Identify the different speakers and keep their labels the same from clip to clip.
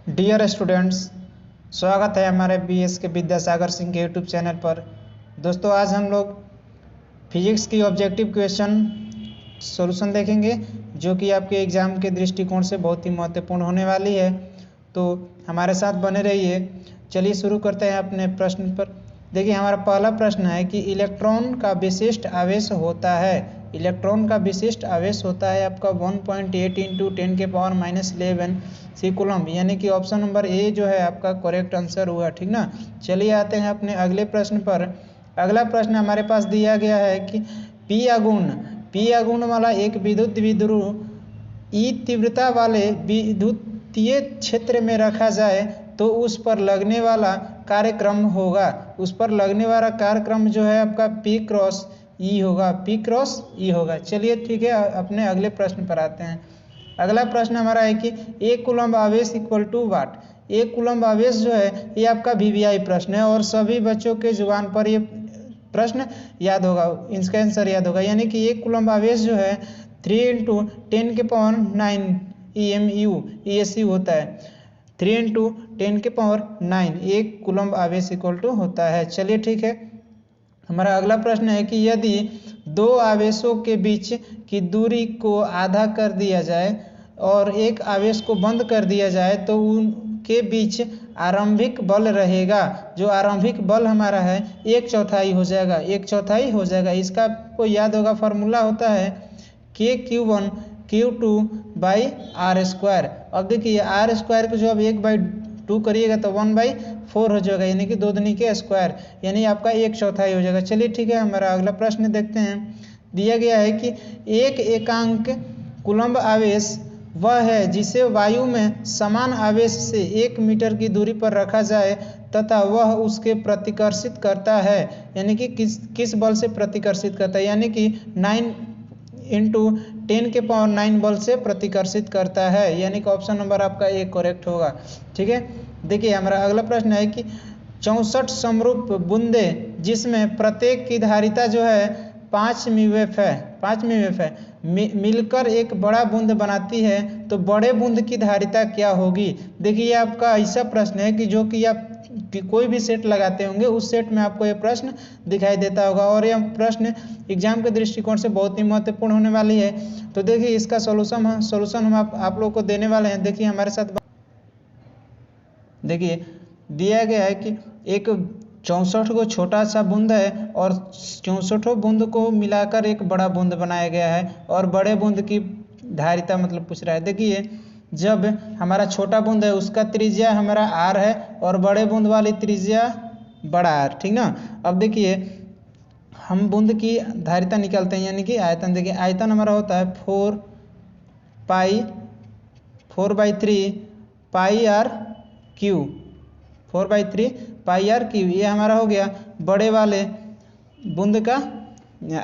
Speaker 1: Dear students, स्वागत है हमारे बीएस के विद्यासागर सिंह के यूट्यूब चैनल पर। दोस्तों, आज हम लोग फिजिक्स की ऑब्जेक्टिव क्वेश्चन सॉल्यूशन देखेंगे, जो कि आपके एग्ज़ाम के दृष्टिकोण से बहुत ही महत्वपूर्ण होने वाली है। तो हमारे साथ बने रहिए। चलिए शुरू करते हैं अपने प्रश्न पर। देखिए, हमारा पहला प्रश्न है कि इलेक्ट्रॉन का विशिष्ट आवेश होता है। इलेक्ट्रॉन का विशिष्ट आवेश होता है आपका 1.8 × 10⁻11 सी कूलम, यानी कि ऑप्शन नंबर ए जो है आपका करेक्ट आंसर हुआ। ठीक ना। चलिए आते हैं अपने अगले प्रश्न पर। अगला प्रश्न हमारे पास दिया गया है कि पी आघूर्ण वाला एक विद्युत द्विध्रुव ई तीव्रता वाले विद्युतीय क्षेत्र में रखा जाए तो उस पर लगने वाला कार्यक्रम होगा। उस पर लगने वाला कार्यक्रम जो है आपका P×E होगा। चलिए ठीक है, अपने अगले प्रश्न पर आते हैं। अगला प्रश्न हमारा है कि 1 कूलम्ब आवेश इक्वल टू वाट। 1 कूलम्ब आवेश जो है ये आपका VVI प्रश्न है और सभी बच्चों के जुबान पर ये प्रश्न याद होगा, इसका आंसर याद होगा। यानी कि 1 कूलम्ब आवेश जो है 3 × 10⁹ EMU होता है। 3 × 10⁹ 1 कूलम्ब आवेश इक्वल टू होता है। चलिए ठीक है, हमारा अगला प्रश्न है कि यदि दो आवेशों के बीच की दूरी को आधा कर दिया जाए और एक आवेश को बंद कर दिया जाए तो उनके बीच आरंभिक बल रहेगा। जो आरंभिक बल हमारा है 1/4 हो जाएगा। 1/4 हो जाएगा। इसका आपको याद होगा, फार्मूला होता है KQ1 Q2/r²। अब देखिए r² को जो अब 1/2 करिएगा तो 1/4 हो जाएगा, यानी कि 2 दूनी के स्क्वायर, यानी आपका 1/4 हो जाएगा। चलिए ठीक है, हमारा अगला प्रश्न देखते हैं। दिया गया है कि एक एकांक कूलम्ब आवेश वह है जिसे वायु में समान आवेश से 1 मीटर की दूरी पर रखा जाए तथा वह उसके प्रतिकर्षित करता है। यानी कि किस बल से प्रतिकर्षित करता है, यानी कि 9 × 10⁹ बल से प्रतिकर्षित करता है। यानी कि ऑप्शन नंबर आपका ए करेक्ट होगा। ठीक है, देखिए हमारा अगला प्रश्न है कि 64 समरूप बूंदें जिसमें प्रत्येक की धारिता जो है 5 μF है, मिलकर एक बड़ा बूंद बनाती है तो बड़े बूंद की धारिता क्या होगी। देखिए आपका ऐसा प्रश्न है कि जो कि आप कोई भी सेट लगाते होंगे उस सेट में आपको ये प्रश्न दिखाई देता होगा और यह प्रश्न एग्जाम के दृष्टिकोण से बहुत ही महत्वपूर्ण होने वाली है। तो देखिए इसका सॉल्यूशन हम आप लोग को देने वाले हैं। देखिए हमारे साथ देखिए दिया गया है कि एक 64 को छोटा सा बूंद है और 64 बूंद को मिलाकर एक बड़ा बूंद बनाया गया है और बड़े बूंद की धारिता मतलब पूछ रहा है। देखिए जब हमारा छोटा बूंद है उसका त्रिज्या हमारा r है और बड़े बूंद वाली त्रिज्या बड़ा R, ठीक ना। अब देखिए हम बूंद की धारिता निकालते हैं, यानी कि आयतन। देखिए आयतन हमारा होता है 4/3 πr3, 4/3 πr3। ये हमारा हो गया बड़े वाले बूंद का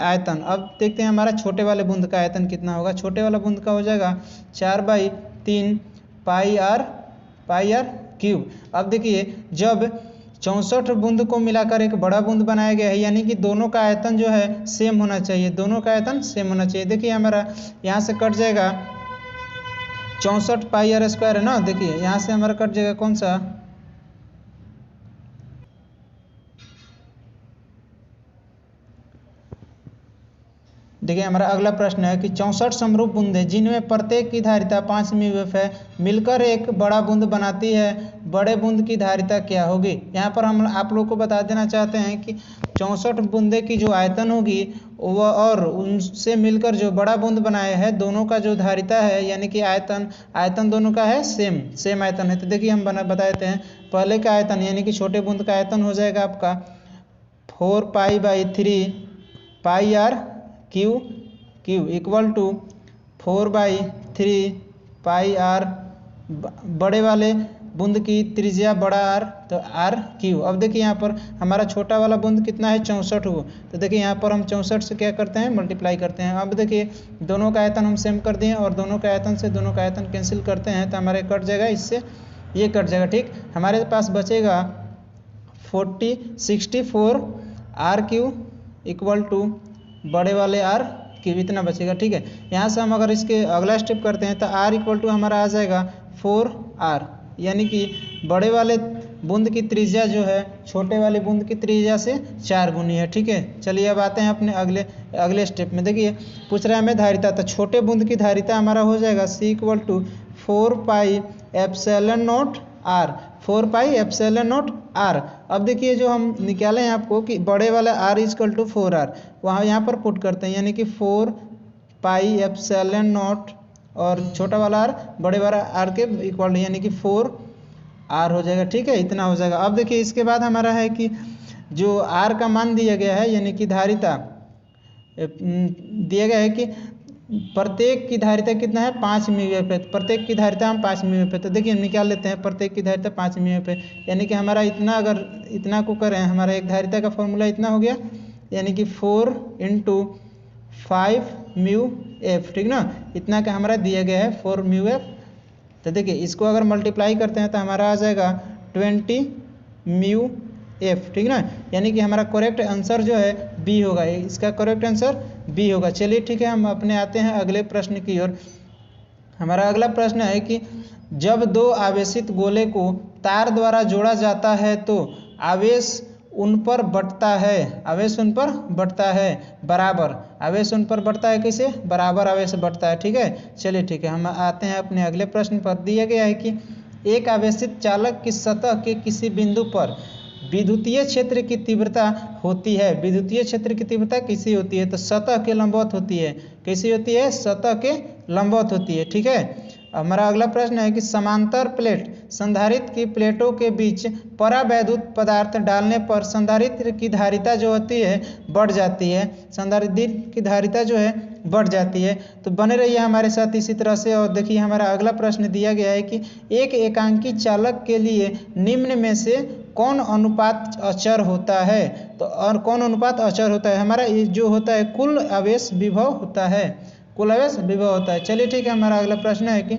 Speaker 1: आयतन। अब देखते हैं हमारा छोटे वाले बूंद का आयतन कितना होगा। छोटे वाला बूंद का हो जाएगा 4/3 πr3। अब देखिए जब 64 बूंद को मिलाकर एक बड़ा बूंद बनाया गया है, यानी कि दोनों का आयतन जो है सेम होना चाहिए, दोनों का आयतन सेम होना चाहिए। देखिए हमारा यहाँ से कट जाएगा 64 πr² है ना। देखिए यहाँ से हमारा कट जाएगा कौन सा, देखिए हमारा अगला प्रश्न है कि 64 समरूप बूंदें जिनमें प्रत्येक की धारिता 5 μF है मिलकर एक बड़ा बूंद बनाती है, बड़े बूंद की धारिता क्या होगी। यहाँ पर हम आप लोग को बता देना चाहते हैं कि 64 बूंदे की जो आयतन होगी वह और उनसे मिलकर जो बड़ा बूंद बनाया है दोनों का जो धारिता है, यानी कि आयतन दोनों का है सेम आयतन है। तो देखिए हम बता देते हैं। पहले का आयतन यानी कि छोटे बूंद का आयतन हो जाएगा आपका 4π/3 πr³ इक्वल टू 4/3 πr, बड़े वाले बूंद की त्रिज्या बड़ा R तो r³। अब देखिए यहाँ पर हमारा छोटा वाला बूंद कितना है 64 हो, तो देखिए यहाँ पर हम 64 से क्या करते हैं मल्टीप्लाई करते हैं। अब देखिए दोनों का आयतन हम सेम कर दिए और दोनों का आयतन से दोनों का आयतन कैंसिल करते हैं तो हमारे कट जाएगा, इससे ये कट जाएगा। ठीक, हमारे पास बचेगा 64 r³ इक्वल टू बड़े वाले r³ इतना बचेगा। ठीक है, यहाँ से हम अगर इसके अगला स्टेप करते हैं तो r इक्वल टू हमारा आ जाएगा 4r। यानी कि बड़े वाले बूंद की त्रिज्या जो है छोटे वाले बूंद की त्रिज्या से 4 गुनी है। ठीक है, चलिए अब आते हैं अपने अगले स्टेप में। देखिए पूछ रहा है हमें धारिता, तो छोटे बूंद की धारिता हमारा हो जाएगा C = 4 pi epsilon not R, 4 pi epsilon not R। अब देखिए जो हम निकाले हैं आपको कि बड़े वाला R = 4R, वहाँ यहाँ पर पुट करते हैं, यानी कि 4 पाई एप्सिलॉन नॉट और छोटा वाला R बड़े वाला R के इक्वल, यानी कि 4R हो जाएगा। ठीक है, इतना हो जाएगा। अब देखिए इसके बाद हमारा है कि जो R का मान दिया गया है, यानी कि धारिता दिया गया है कि प्रत्येक की धारिता कितना है 5 μF है, प्रत्येक की धारिता हम 5 μF है। तो देखिए हम निकाल लेते हैं प्रत्येक की धारिता 5 μF है, यानी कि हमारा इतना, अगर इतना को करें हमारा एक धारिता का फॉर्मूला इतना हो गया, यानी कि 4 × 5 μF। ठीक ना, इतना का हमारा दिया गया है 4 μF। तो देखिए इसको अगर मल्टीप्लाई करते हैं तो हमारा आ जाएगा 20 μF। ठीक ना, यानी कि हमारा करेक्ट आंसर जो है बी होगा, इसका करेक्ट आंसर बी होगा। चलिए ठीक है, हम अपने आते हैं अगले प्रश्न की ओर। हमारा अगला प्रश्न है कि जब दो आवेशित गोले को तार द्वारा जोड़ा जाता है तो आवेश उन पर बढ़ता है, आवेश उन पर बढ़ता है बराबर, आवेश उन पर बढ़ता है कैसे, बराबर आवेश बढ़ता है। ठीक है, चलिए ठीक है, हम आते हैं अपने अगले प्रश्न पर। दिया गया है कि एक आवेशित चालक की सतह के किसी बिंदु पर विद्युतीय क्षेत्र की तीव्रता होती है, विद्युतीय क्षेत्र की तीव्रता कैसी होती है, तो सतह के लंबवत होती है। कैसी होती है, सतह के लंबवत होती है। ठीक है, हमारा अगला प्रश्न है कि समांतर प्लेट संधारित्र की प्लेटों के बीच परावैद्युत पदार्थ डालने पर संधारित्र की धारिता जो होती है बढ़ जाती है, संधारित्र की धारिता जो है बढ़ जाती है। तो बने रहिए हमारे साथ इसी तरह से। और देखिए हमारा अगला प्रश्न दिया गया है कि एक एकांकी चालक के लिए निम्न में से कौन अनुपात अचर होता है, तो और कौन अनुपात अचर होता है, हमारा जो होता है कुल आवेश विभव होता है, कुल आवेश विभव होता है। चलिए ठीक है, हमारा अगला प्रश्न है कि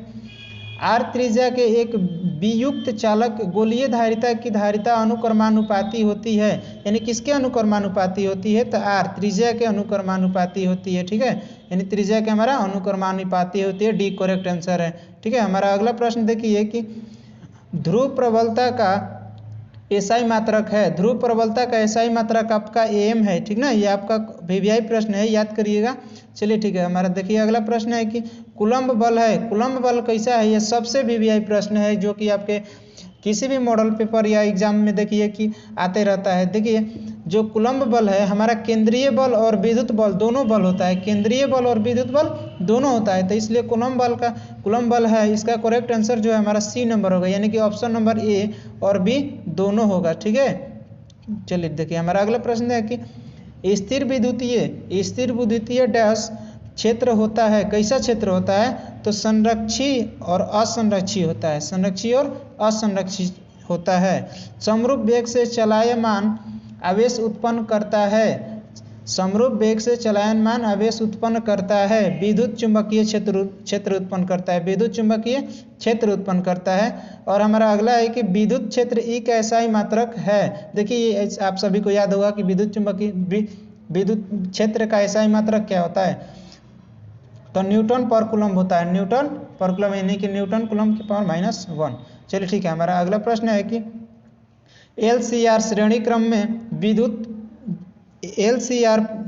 Speaker 1: R त्रिज्या के एक वियुक्त चालक गोलीय धारिता की धारिता अनुक्रमानुपाती होती है, यानी किसके अनुक्रमानुपाती होती है, तो R त्रिज्या के अनुक्रमानुपाती होती है। ठीक है, यानी त्रिज्या के हमारा अनुक्रमानुपाती होती है, डी करेक्ट आंसर है। ठीक है, हमारा अगला प्रश्न देखिए कि ध्रुव प्रबलता का एसआई मात्रक है, ध्रुव प्रबलता का एसआई मात्रक आपका AM है। ठीक ना, ये आपका VVI प्रश्न है, याद करिएगा। चलिए ठीक है, हमारा देखिए अगला प्रश्न है कि कूलम्ब बल है, कूलम्ब बल कैसा है, ये सबसे VVI प्रश्न है जो कि आपके किसी भी मॉडल पेपर या एग्जाम में देखिए कि आते रहता है। देखिए जो कूलम्ब बल है हमारा केंद्रीय बल और विद्युत बल दोनों बल होता है, केंद्रीय बल और विद्युत बल दोनों होता है। तो इसलिए कूलम्ब बल है, इसका करेक्ट आंसर जो है हमारा C नंबर होगा, यानी कि ऑप्शन नंबर A और B दोनों होगा। ठीक है, चलिए देखिए हमारा अगला प्रश्न है कि स्थिर विद्युतीय डैश क्षेत्र होता है, कैसा क्षेत्र होता है, तो संरक्षी और असंरक्षी होता है, संरक्षी और असंरक्षी होता है। समरूप वेग से चलायमान आवेश उत्पन्न करता है, समरूप वेग से चलायमान आवेश उत्पन्न करता है, विद्युत चुंबकीय क्षेत्र उत्पन्न करता है, विद्युत चुंबकीय क्षेत्र उत्पन्न करता है। और हमारा अगला है कि विद्युत क्षेत्र E का एसआई मात्रक है। देखिए आप सभी को याद होगा कि विद्युत क्षेत्र का एसआई मात्रक क्या होता है, तो न्यूटन पर कूलम्ब होता है, न्यूटन पर कूलम्ब, यानी कि न्यूटन कूलम्ब की पावर -1। चलिए ठीक है, हमारा अगला प्रश्न है कि LCR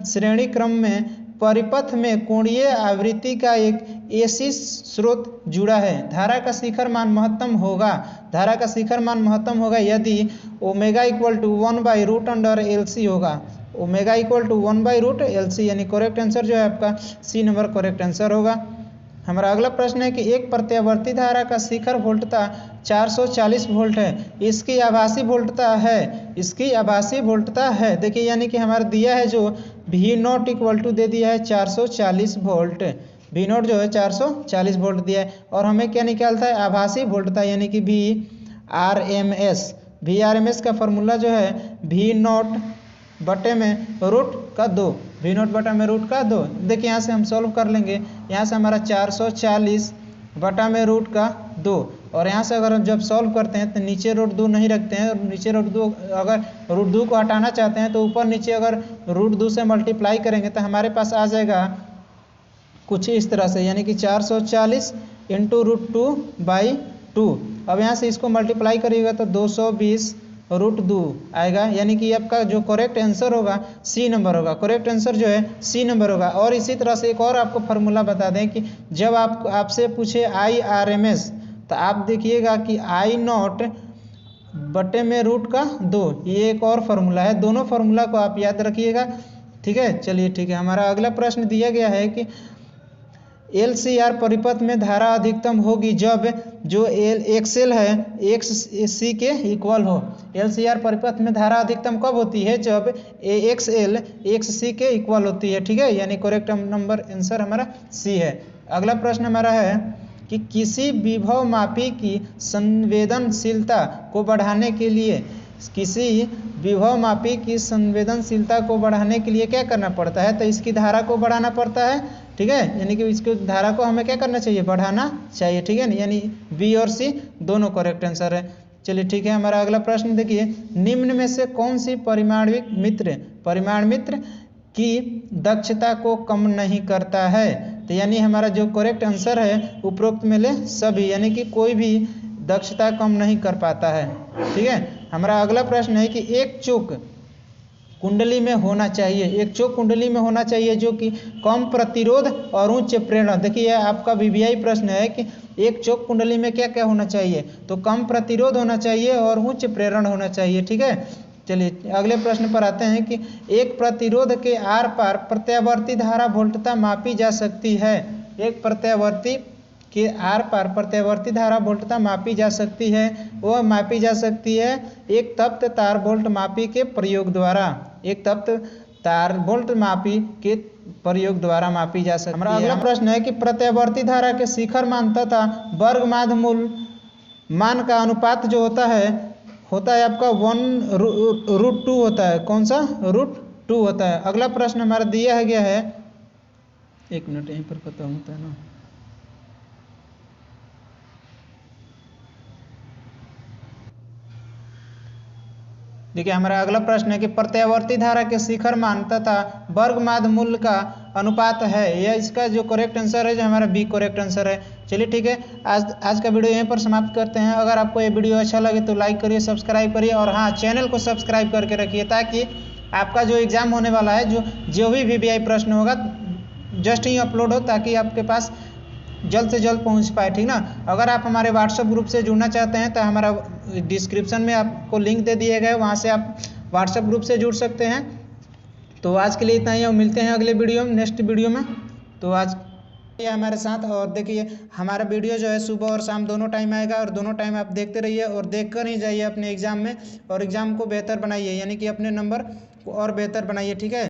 Speaker 1: श्रेणी क्रम में परिपथ में कोणीय आवृत्ति का एक AC स्रोत जुड़ा है, धारा का शिखर मान महत्तम होगा यदि ओमेगा = 1/√LC होगा, ओमेगा = 1/√LC, यानी करेक्ट आंसर जो है आपका C नंबर करेक्ट आंसर होगा। हमारा अगला प्रश्न है कि एक प्रत्यावर्ती धारा का शिखर वोल्टता 440 वोल्ट है, इसकी आभासी वोल्टता है, देखिए यानी कि हमारा दिया है जो V0 = दे दिया है 440 वोल्ट, V0 जो है 440 वोल्ट दिया है। और हमें क्या निकालता है, आभासी वोल्टता, यानी कि VRMS का फॉर्मूला जो है V0 बटे में √2, V0 बटा में √2। देखिए यहाँ से हम सॉल्व कर लेंगे, यहाँ से हमारा 440 बटा में √2, और यहाँ से अगर हम जब सॉल्व करते हैं तो नीचे √2 नहीं रखते हैं, और नीचे √2 अगर √2 को हटाना चाहते हैं तो ऊपर नीचे अगर √2 से मल्टीप्लाई करेंगे तो हमारे पास आ जाएगा कुछ इस तरह से, यानी कि 440 × √2/2, अब यहाँ से इसको मल्टीप्लाई करिएगा तो 220√2 आएगा, यानी कि आपका जो करेक्ट आंसर होगा सी नंबर होगा। करेक्ट आंसर जो है सी नंबर होगा। और इसी तरह से एक और आपको फार्मूला बता दें कि जब आपसे पूछे IRMS तो आप देखिएगा कि I0 बटे में √2, ये एक और फार्मूला है। दोनों फार्मूला को आप याद रखिएगा, ठीक है। चलिए ठीक है, हमारा अगला प्रश्न दिया गया है कि LCR परिपथ में धारा अधिकतम होगी जब जो XL है XC के इक्वल हो। LCR परिपथ में धारा अधिकतम कब होती है? जब XL XC के इक्वल होती है, ठीक है। यानी करेक्ट नंबर आंसर हमारा सी है। अगला प्रश्न हमारा है कि किसी विभव मापी की संवेदनशीलता को बढ़ाने के लिए क्या करना पड़ता है? तो इसकी धारा को बढ़ाना पड़ता है, ठीक है। यानी कि इसकी धारा को हमें क्या करना चाहिए? बढ़ाना चाहिए, ठीक है ना। यानी बी और सी दोनों करेक्ट आंसर है। चलिए ठीक है, हमारा अगला प्रश्न देखिए, निम्न में से कौन सी परिमाण मित्र की दक्षता को कम नहीं करता है? तो यानी हमारा जो करेक्ट आंसर है उपरोक्त में ले सभी, यानी कि कोई भी दक्षता कम नहीं कर पाता है, ठीक है। हमारा अगला प्रश्न है कि एक चोक कुंडली में होना चाहिए जो कि कम प्रतिरोध और उच्च प्रेरण। देखिए आपका VBI प्रश्न है कि एक चोक कुंडली में क्या क्या होना चाहिए? तो कम प्रतिरोध होना चाहिए और उच्च प्रेरण होना चाहिए, ठीक है। चलिए अगले प्रश्न पर आते हैं कि एक प्रतिरोध के आर पार प्रत्यावर्ती धारा वोल्टता मापी जा सकती है। एक प्रत्यावर्ती के आर पार प्रत्यावर्ती धारा वोल्टता मापी जा सकती है। वह मापी जा सकती है एक तप्त तार वोल्ट मापी के प्रयोग द्वारा। मापी जा सकती है। हमारा अगला प्रश्न है कि प्रत्यावर्ती धारा के शिखर मान तथा वर्ग माध्य मूल मान का अनुपात जो होता है आपका 1/√2 होता है। कौन सा? √2 होता है। अगला प्रश्न हमारा दिया गया है, एक मिनट यहीं पर खत्म होता है ना। देखिए हमारा अगला प्रश्न है कि प्रत्यावर्ती धारा के शिखर मान तथा वर्ग माध्य मूल्य का अनुपात है। यह इसका जो करेक्ट आंसर है, जो हमारा बी करेक्ट आंसर है। चलिए ठीक है, आज का वीडियो यहीं पर समाप्त करते हैं। अगर आपको ये वीडियो अच्छा लगे तो लाइक करिए, सब्सक्राइब करिए और हाँ, चैनल को सब्सक्राइब करके रखिए ताकि आपका जो एग्ज़ाम होने वाला है, जो भी VBI प्रश्न होगा जस्ट ही अपलोड हो, ताकि आपके पास जल्द से जल्द पहुंच पाए, ठीक ना। अगर आप हमारे व्हाट्सएप ग्रुप से जुड़ना चाहते हैं तो हमारा डिस्क्रिप्शन में आपको लिंक दे दिए गए, वहां से आप व्हाट्सएप ग्रुप से जुड़ सकते हैं। तो आज के लिए इतना ही, और मिलते हैं अगले वीडियो में, नेक्स्ट वीडियो में। तो आज ये हमारे साथ, और देखिए हमारा वीडियो जो है सुबह और शाम दोनों टाइम आएगा, और दोनों टाइम आप देखते रहिए और देख कर ही जाइए अपने एग्ज़ाम में, और एग्ज़ाम को बेहतर बनाइए, यानी कि अपने नंबर को और बेहतर बनाइए, ठीक है।